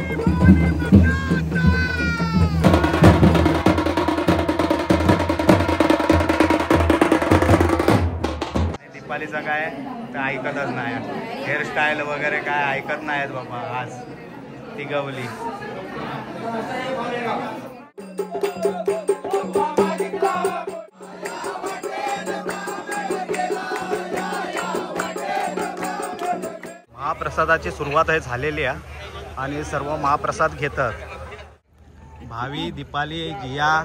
दीपालीचं काय तर ऐकतच नाही, हेअरस्टाईल वगैरे काय ऐकत नाहीत बाबा. आज ती गवली. महाप्रसादाची सुरुवात आहे झालेली आहे आणि सर्व महाप्रसाद घेतात. भावी, दीपाली, जिया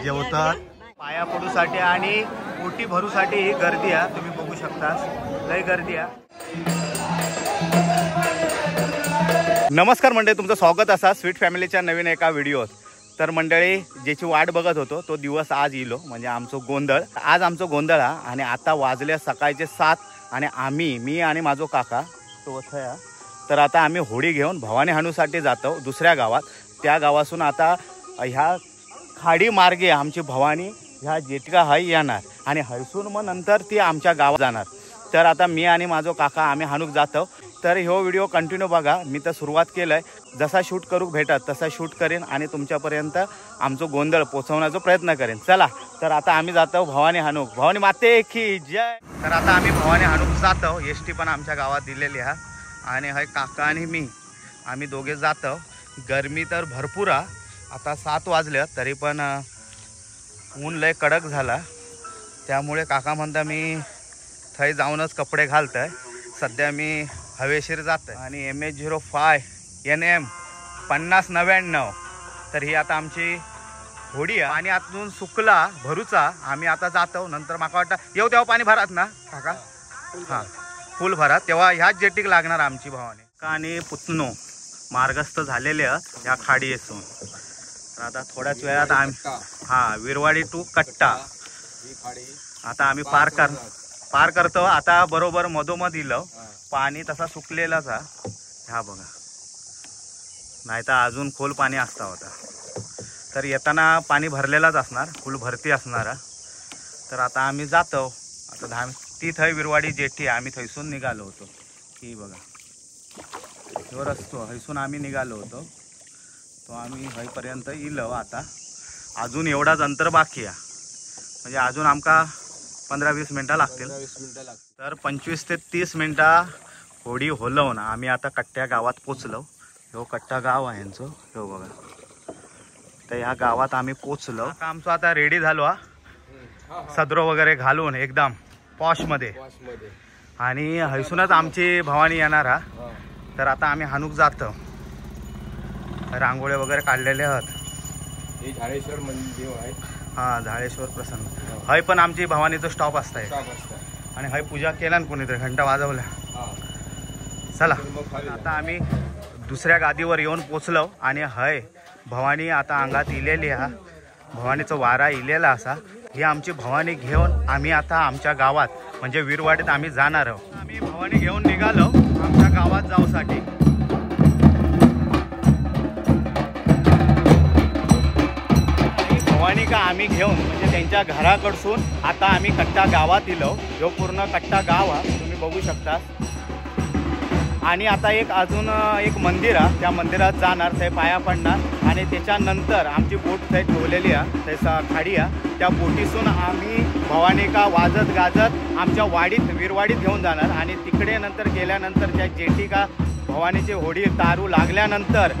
जेवतात. पाया पडूसाठी आणि ओटी भरूसाठी ही गर्दी आहे. तुम्ही बघू शकता, लय गर्दी आहे. नमस्कार मंडळी, तुमचं स्वागत असा स्वीट फॅमिलीच्या नवीन एका व्हिडिओत. तर मंडळी, ज्याची वाट बघत होतो तो दिवस आज येलो, म्हणजे आमचं गोंधळ. आज आमचं गोंधळ हा. आणि आता वाजले सकाळचे 7 आणि मी आणि माझो काका तो थया. तर आता आम्ही होडी घेऊन भवानी हाणूसाठी जातो दुसऱ्या गावात. त्या गावातून आता ह्या खाडी मार्गे आमची भवानी ह्या जेटका हाय येणार आणि हयसून मग नंतर ती आमच्या गावात जाणार. तर आता मी आणि माझो काका आम्ही हाणूक जातो. तर ह्यो व्हिडिओ कंटिन्यू बघा. मी तर सुरुवात केलंय, जसा शूट करू भेटत तसा शूट करेन आणि तुमच्यापर्यंत आमचं गोंधळ पोहोचवण्याचा प्रयत्न करेन. चला, तर आता आम्ही जातो भवानी हाणूक. भवानी माते की जय. तर आता आम्ही भवानी हाणूक जातो. एसटी पण आमच्या गावात दिलेली आहे आणि हय काका आणि मी आम्ही दोघे जातो. गरमी तर भरपूर आहे. आता 7 वाजले तरी पण ऊन लय कडक झाला, त्यामुळे काका म्हणता मी थंय जाऊनच कपडे घालतोय. सध्या मी हवेशीर जात आहे आणि MH05 NM 5099. तर ही आता आमची होडी आहे आणि आतून सुकला भरूचा आम्ही आता जातो. नंतर माका वाटतं येऊ तेव्हा पाणी भरात ना काका? हां, फुल भरात तेव्हा ह्याच जेटीक लागणार आमची भवानी. का आणि पुतनो मार्गस्थ झालेले आहेत ह्या खाडी असून. तर आता थोड्याच वेळात आम्ही विरवाडी टू कट्टा आता आम्ही पार करतो. आता बरोबर मधोमध इलं पाणी तसा सुकलेलाच हा. ह्या बघा, नाही तर अजून खोल पाणी असता होता. तर येताना पाणी भरलेलाच असणार, फुल भरती असणार. तर आता आम्ही जातो. आता ती थंय विरवाडी जेटी आम्ही थैसून निघालो होतो. ही बघा ह्यो रस्तो हैसून आम्ही निघालो होतो. तो आम्ही हयपर्यंत इलो. आता अजून एवढाच अंतर बाकी आहे, म्हणजे अजून आमका 15-20 मिनटं लागतील. तर 25 ते 30 मिनटं होडी होलवून आम्ही आता कट्ट्या गावात पोचलो. ह्यो कट्टा गाव आहे यांचं, ह्यो बघा. तर ह्या गावात आम्ही पोचलो. आमचं आता रेडी झालो हा, सदरो वगैरे घालून एकदम पॉशमध्ये. आणि हैसूनच आमची भवानी येणार हा. तर आता आम्ही हाणूक जातो. रांगोळे वगैरे काढलेले आहेत. हे झाळेश्वर मंदिर आहे. हां, झाळेश्वर प्रसन्न. हय पण आमची भवानीचं स्टॉप असतंय आणि हय पूजा केला ना कोणीतरी, घंटा वाजवल्या. चला, आता आम्ही दुसऱ्या गादीवर येऊन पोचलो आणि हय भवानी आता अंगात इलेली हा. भवानीचं वारा इलेला असा. ही आमची भवानी घेऊन आम्ही आता आमच्या गावात म्हणजे विरवाडीत आम्ही जाणार आहोत. आम्ही भवानी घेऊन निघालो आमच्या गावात जाऊसाठी. भवानी का आम्ही घेऊन म्हणजे त्यांच्या घराकडसून आता आम्ही कट्टा गावात इलो. जो पूर्ण कट्टा गाव हा, तुम्ही बघू शकता. आणि आता अजून एक मंदिर आहे, त्या मंदिरात जाणार, ते पाया पडणार आणि त्याच्यानंतर आमची बोट थंय ठेवलेली आहे, त्याचा खाडी आहे. त्या बोटीतून आम्ही भवानी का वाजत गाजत आमच्या विरवाडीत घेऊन जाणार. आणि तिकडे नंतर गेल्यानंतर त्या जेटी का भवानीची होडी तारू लागल्यानंतर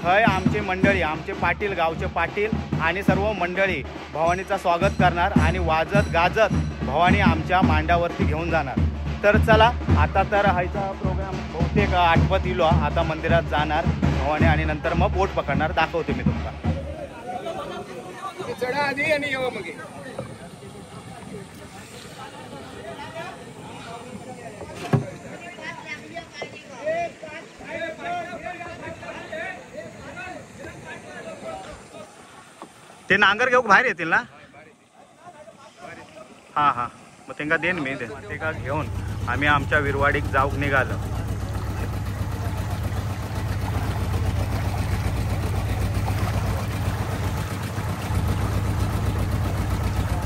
थंय आमची मंडळी, आमचे पाटील, गावचे पाटील आणि सर्व मंडळी भवानीचं स्वागत करणार आणि वाजत गाजत भवानी आमच्या मांडावरती घेऊन जाणार. तर चला, आता तर हायचा प्रोग्राम बहुतेक आठवत इलो. आता मंदिरात जाणार भवानी आणि नंतर मग बोट पकडणार. दाखवते मी तुमका. ते नांगर घेऊ बाहेर येतील ना? हां, मग त्यांना देन मी ते का घेऊन आम्ही आमच्या विरवाडीक जाऊक निघालो.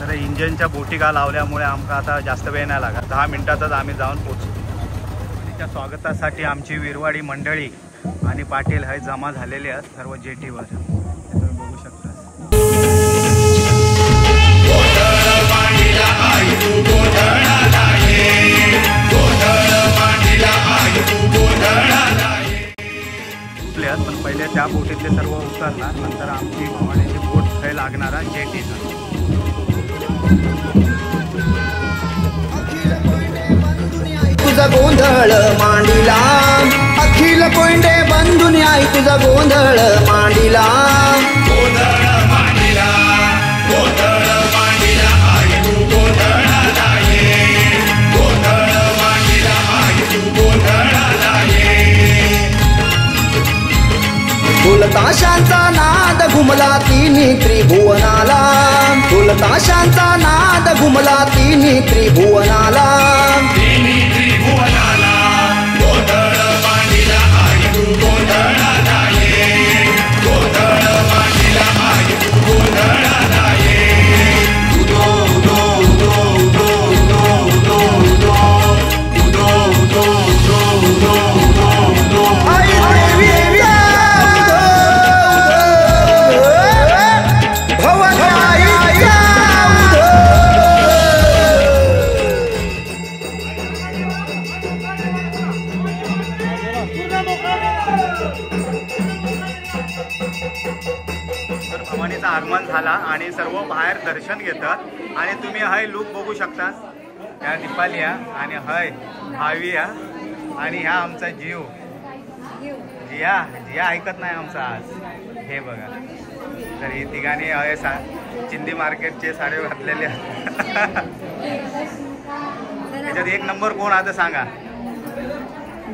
तर इंजिनच्या बोटी का लावल्यामुळे आमका आता जास्त वेळ नाही लागत. 10 मिनिटातच आम्ही जाऊन पोचू. त्या स्वागतासाठी आमची विरवाडी मंडळी आणि पाटील हे जमा झालेले आहेत सर्व जेटीवर, तुम्ही बघू शकता. पण पहिले त्या बोटीतले सर्व उतरणार, नंतर आमची भवानीची बोट हे लागणारा जेटीचा. तुझा गोंधळ मांडिला अखिल कोंडे बंधुनी आई तुझा गोंधळ मांडिला. ढोलताशांचा नाद घुमला तिन्ही त्रिभुवनाला, ढोलताशांचा नाद घुमला तिन्ही त्रिभुवनाला. गोंधळ मांडिला आई तू गोंधळाला ये, गोंधळ मांडिला आई तू गोंधळाला ये. उदो उदो उदो उदो उदो उदो उदो उदो उदो उदो उदो उदो आई देवी भवानीचं आगमन झाला आणि सर्व बाहेर दर्शन घेतात. आणि तुम्ही हय लूक बघू शकता, ह्या दीपालिया आणि हय भाविया आणि ह्या आमचा जीव जिया. जिया ऐकत नाही आमचा आज, हे बघा. तर ही तिघांनी हय चिंदी मार्केटचे साडे घातलेले त्याच्यात एक नंबर कोण आता सांगा.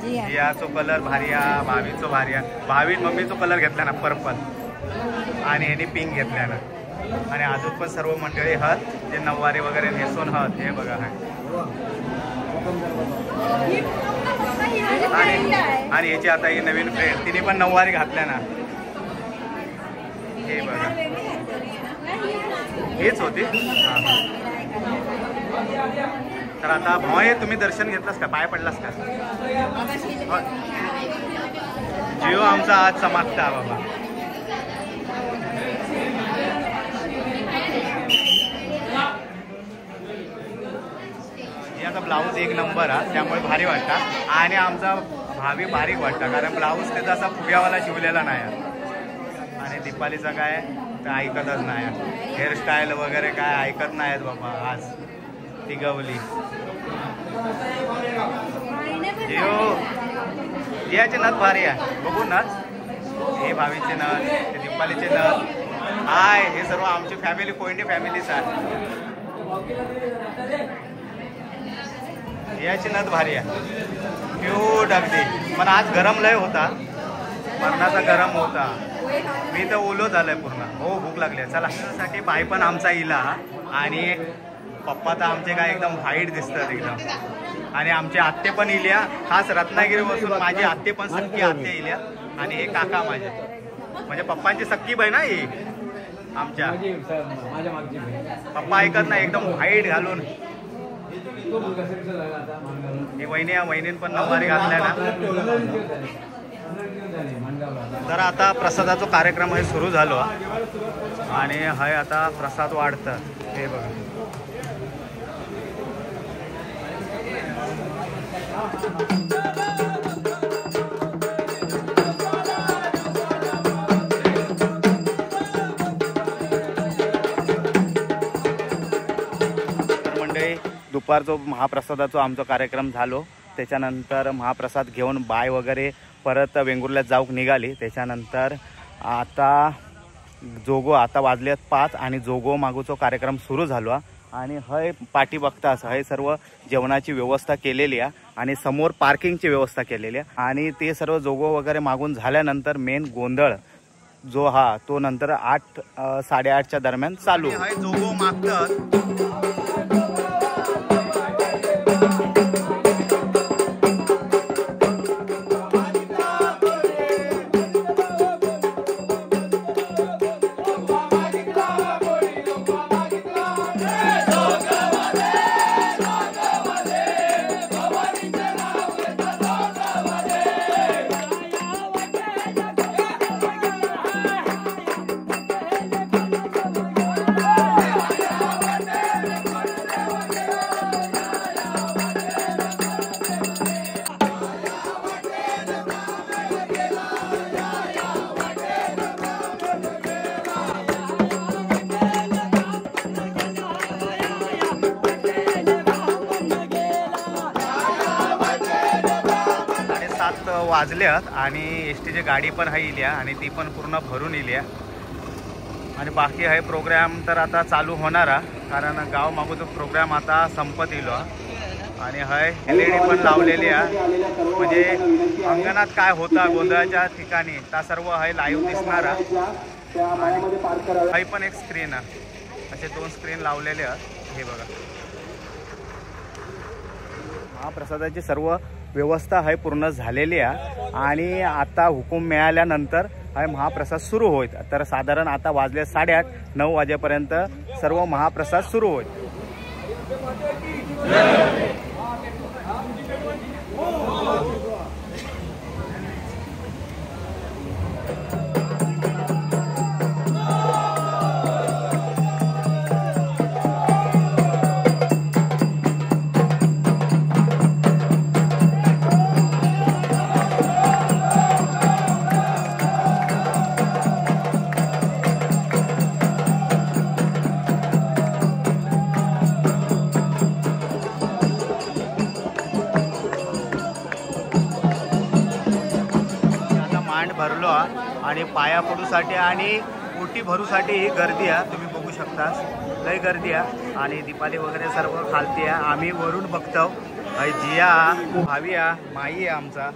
जियाचो कलर भारिया, भावीचो भारिया. भावीन मम्मीचो कलर घेतला ना पर्पल आणि ह्याने पिंक घेतल्या ना. आणि अजून पण सर्व मंडळी हत जे नऊवारी वगैरे नेसून हत, हे बघा. आणि याची आता ही नवीन फ्रेंड तिने पण नऊवारी घातल्या ना, हे बघा. हेच होती. तर आता भाऊ तुम्ही दर्शन घेतलास का, पाय पडलास का? जीव आमचा आज समाप्त बाबा. याचा ब्लाऊज एक नंबर आहे, त्यामुळे भारी वाटतं. आणि आमचा भावी बारीक वाटतं, कारण ब्लाऊज त्याचा असा फुग्यावाला शिवलेला नाही. आणि दीपालीचा काय तर ऐकतच नाही, हेअरस्टाईल वगैरे काय ऐकत नाहीत बाबा. आज ती गवली जियाचे नथ भारी आहे, बघू नथ. हे भावीचे नथ, हे दीपालीचे नथ. हाय, हे सर्व आमची फॅमिली कोयंडी फॅमिलीच आहे. याची नथ भारी आहे, क्यूट अगदी. पण आज गरम लय होता, मरणाचा गरम होता. मी तर ओलो झालंय पूर्ण. हो, भूक लागली. चला, त्यासाठी बाई पण आमचा इला आणि पप्पा तर आमचे काय एकदम व्हाईट दिसतात एकदम. आणि आमचे आत्ते पण इल्या, खास रत्नागिरी बसून माझी आत्ते पण सक्की आत्ते इल्या. आणि हे काका माझे, म्हणजे पप्पांची सक्की बहीण ना ही आमच्या. पप्पा ऐकत नाही, एकदम व्हाईट घालून. ही वहिनी, या वहिनीन पण नऊवारी घातल्या ना. तर आता प्रसादाचा कार्यक्रम हे सुरू झालो आणि हय आता प्रसाद वाढतं, हे बघा. मंडळी, दुपारचा महाप्रसादाचा आमचा कार्यक्रम झालो. त्याच्यानंतर महाप्रसाद घेऊन बाय वगैरे परत वेंगुर्ल्यात जाऊक निघाली. त्याच्यानंतर आता आता वाजलेत 5 आणि जोगो मागूचा कार्यक्रम सुरू झालो. आणि हय पाठी बघतास हय सर्व जेवणाची व्यवस्था केलेली आहे आणि समोर पार्किंगची व्यवस्था केलेली आहे. आणि ते सर्व जोगो वगैरे मागून झाल्यानंतर मेन गोंधळ जो तो नंतर 8 साडेआठच्या दरम्यान चालू. हय जोगो मागतात. वाजल्यात आणि एस टीची गाडी पण आहे इल्या आणि ती पण पूर्ण भरून इल्या आणि बाकी आहे प्रोग्राम तर आता चालू होणारा कारण गाव मागून प्रोग्राम आता संपत इलो आणि हय LED पण लावलेली आहे म्हणजे अंगणात काय होता गोंधळाच्या ठिकाणी त्या सर्व हय लाईव्ह दिसणारा हय पण एक स्क्रीन आहे असे 2 स्क्रीन लावलेले आहेत हे बघा महाप्रसादाची सर्व व्यवस्था आहे पूर्ण झालेली आहे आणि आता हुकूम मिळाल्यानंतर हा महाप्रसाद सुरू होईल तर साधारण आता वाजले 8:30-9 वाजेपर्यंत सर्व महाप्रसाद सुरू होईल भरलो आणि पाया पडूसाठी आणि ओटी भरूसाठी ही गर्दी आहे तुम्ही बघू शकता लय गर्दी आहे आणि दीपाली वगैरे सर्व खालती आहे आम्ही वरून बघतो जिया भावी आहे माई आहे आमचा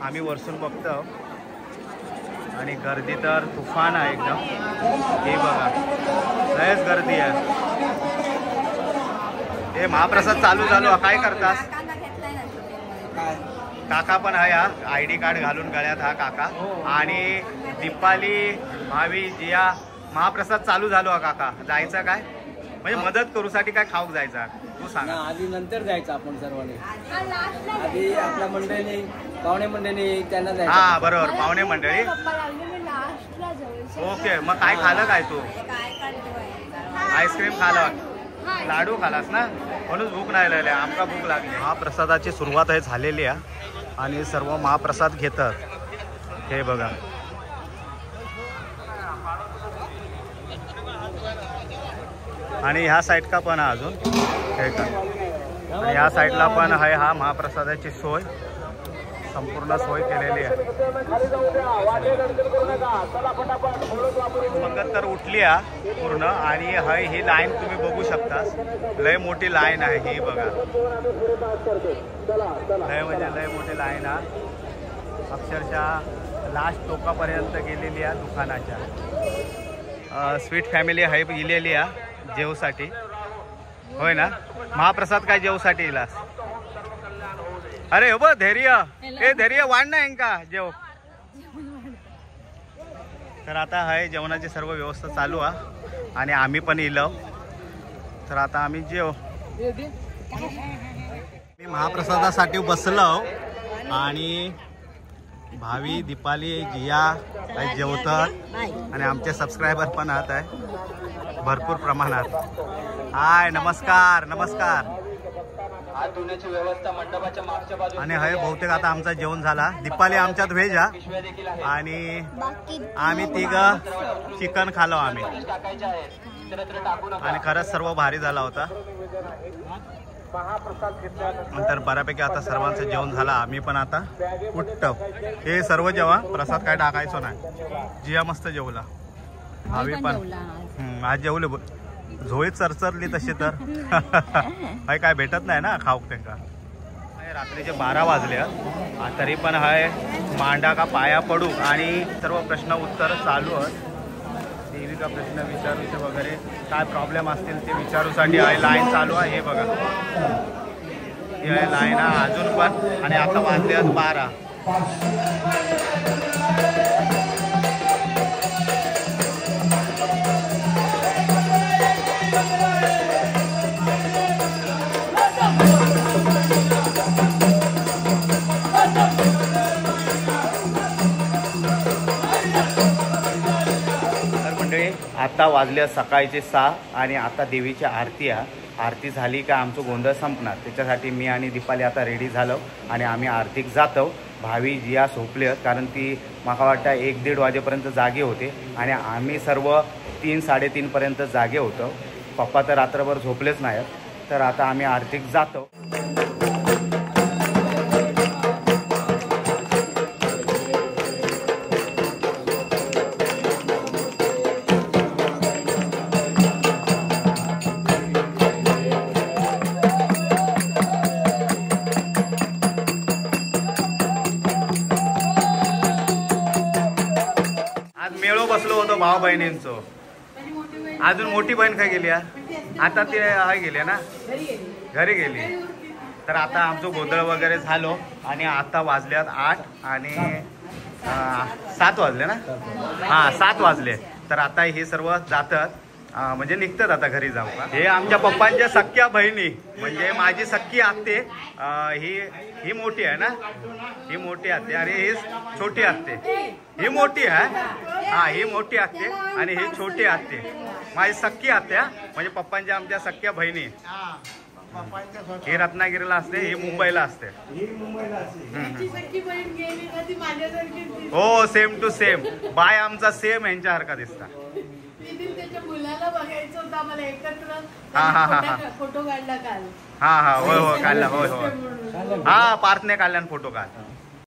आम्ही वरसून बघतो आणि गर्दी तर तुफान आहे एकदम हे बघा लयच गर्दी आहे हे महाप्रसाद चालू झालो काय करतास काका पण आहे हा ID कार्ड घालून गळ्यात हा काका आणि दीपाली भावी जिया महाप्रसाद चालू झालो हा काका जायचं काय म्हणजे मदत करूसाठी काय खाऊक जायचा तू सांग आधी नंतर जायचं आपण सर्वांनी आधी आपल्या मंडळीने पाहुणे मंडळीने त्यांना जायचं हा बरोबर पाहुणे मंडळी ओके मग काय खाल्लं काय तू आईस्क्रीम खाल्लं लाडू खालास ना म्हणून भूक नाही लागली आमका भूक लागली महाप्रसादाची सुरुवात आहे झालेली आहे आणि सर्व महाप्रसाद घेतात हे बघा आणि ह्या साईड का पण अजून हे का आणि ह्या साईडला पण आहे हा महाप्रसादाची सोय संपूर्ण सोय केलेली आहे पंगत तर उठली आहे पूर्ण आणि हय ही लाईन तुम्ही बघू शकता लय मोठी लाईन आहे ही बघा लय म्हणजे लय मोठी लाईन आहे अक्षरशः लास्ट टोकापर्यंत गेलेली आहे दुकानाच्या स्वीट फॅमिली आहे इलेली आहे जेवसाठी होय ना महाप्रसाद काय जेवसाठी इलास अरे हो धैर्य ए धैर्य वाढ ना का जेव तर आता आहे जेवणाची सर्व व्यवस्था चालू आहे आणि आम्ही पण इलो तर आता आम्ही जेव मी महाप्रसादासाठी बसलो आणि भावी दीपाली जिया काही जेवतात आणि आमचे सबस्क्रायबर पण आत आहे भरपूर प्रमाणात हाय नमस्कार नमस्कार हात धुण्याची व्यवस्था मंडपाच्या मागच्या बाजूला आणि हे बहुतेक आता आमचा जेवण झाला दीपाली आमच्यात व्हेज आणि आम्ही तिघं चिकन खालो आम्ही आणि खरंच सर्व भारी झाला होता नंतर बऱ्यापैकी आता सर्वांचं जेवण झालं आम्ही पण आता उठतो हे सर्व जेव्हा प्रसाद काय टाकायचो नाही जिया मस्त जेवला भावी पण आज जेवले झोळीत चरचरली तशी तर काय भेटत नाही ना खाऊक त्यांना रात्रीचे 12 वाजले तरी पण हाय मांडा का पाया पडू आणि सर्व प्रश्न उत्तर चालू आहेत देवीका प्रश्न विचारूचे वगैरे काय प्रॉब्लेम असतील ते विचारूसाठी आहे लाईन चालू आहे हे बघा ही आहे लाईन अजून पण आणि आता वाजले आहेत 12 आता वाजले सकाळचे 6 आणि आता देवीची आरती आहे आरती झाली का आमचं गोंधळ संपणार त्याच्यासाठी मी आणि दीपाली आता रेडी झालो आणि आम्ही आरतीक जातो भावी जिया झोपले कारण ती मला वाटतं 1-1:30 वाजेपर्यंत जागे होते आणि आम्ही सर्व 3-3:30 पर्यंत जागे होतो पप्पा तर रात्रभर झोपलेच नाहीत तर आता आम्ही आरतीक जातो आज मेळो बसलो होतो भाऊ बहिणींचो. अजून मोठी बहीण काय गेली आता ते गेली ना घरी गेली. तर आता आमचं गोंधळ वगैरे झालो आणि आता वाजल्यात 8 आणि 7 वाजले ना. हा 7 वाजले. तर आता हे सर्व जातात म्हणजे निघतात आता घरी जाऊ. हे आमच्या पप्पांच्या सख्या बहिणी म्हणजे माझी सख्खी आत्ते. ही मोठी आहे ना. ही मोठी आत्ते आणि ही छोटी आत्ते. ही मोठी आहे. हा ही मोठी आत्ते आणि ही छोटी आत्ते माझी सख्खी आत्या म्हणजे पप्पांच्या आमच्या सख्या बहिणी. ही रत्नागिरीला असते ही मुंबईला असते. हो सेम टू सेम. बाय आमचा सेम यांच्यासारखा दिसता. मुलाला बघायचं होतं आम्हाला एकत्र. फोटो काढला काल. हा होय काढला. होय हा पार्थने काढला फोटो काढ.